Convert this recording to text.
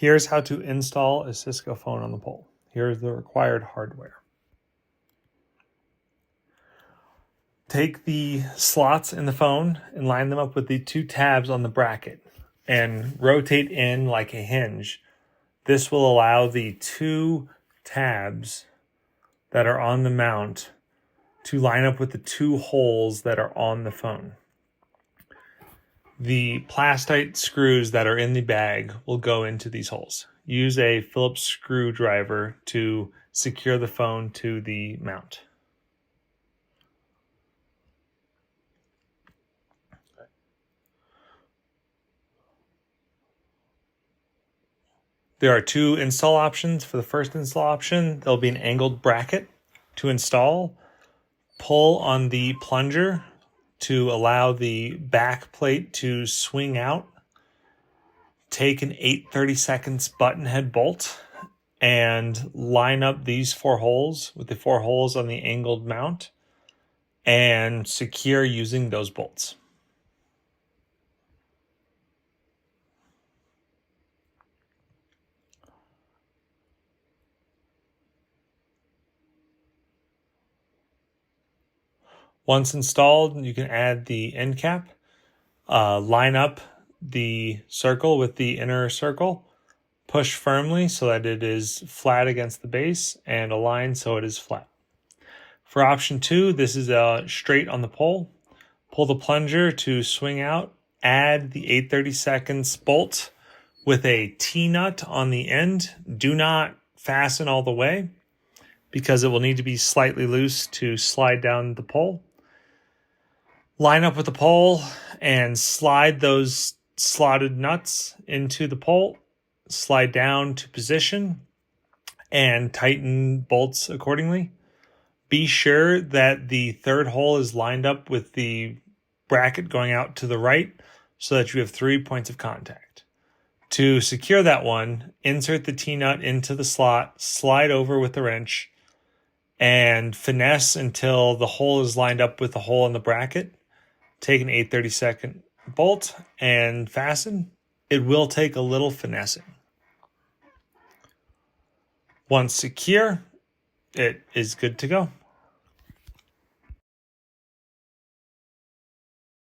Here's how to install a Cisco phone on the pole. Here's the required hardware. Take the slots in the phone and line them up with the two tabs on the bracket and rotate in like a hinge. This will allow the two tabs that are on the mount to line up with the two holes that are on the phone. The plastite screws that are in the bag will go into these holes. Use a Phillips screwdriver to secure the phone to the mount. There are two install options. For the first install option, there'll be an angled bracket to install. Pull on the plunger to allow the back plate to swing out. Take an 8/32 button head bolt and line up these four holes with the four holes on the angled mount and secure using those bolts. Once installed, you can add the end cap, line up the circle with the inner circle, push firmly so that it is flat against the base, and align so it is flat. For option 2, this is straight on the pole. Pull the plunger to swing out, add the 8/32 bolt with a T-nut on the end. Do not fasten all the way because it will need to be slightly loose to slide down the pole. Line up with the pole and slide those slotted nuts into the pole. Slide down to position and tighten bolts accordingly. Be sure that the third hole is lined up with the bracket going out to the right so that you have 3 points of contact. To secure that one, insert the T-nut into the slot, slide over with the wrench, and finesse until the hole is lined up with the hole in the bracket. Take an 8/32 bolt and fasten. It will take a little finessing. Once secure, it is good to go.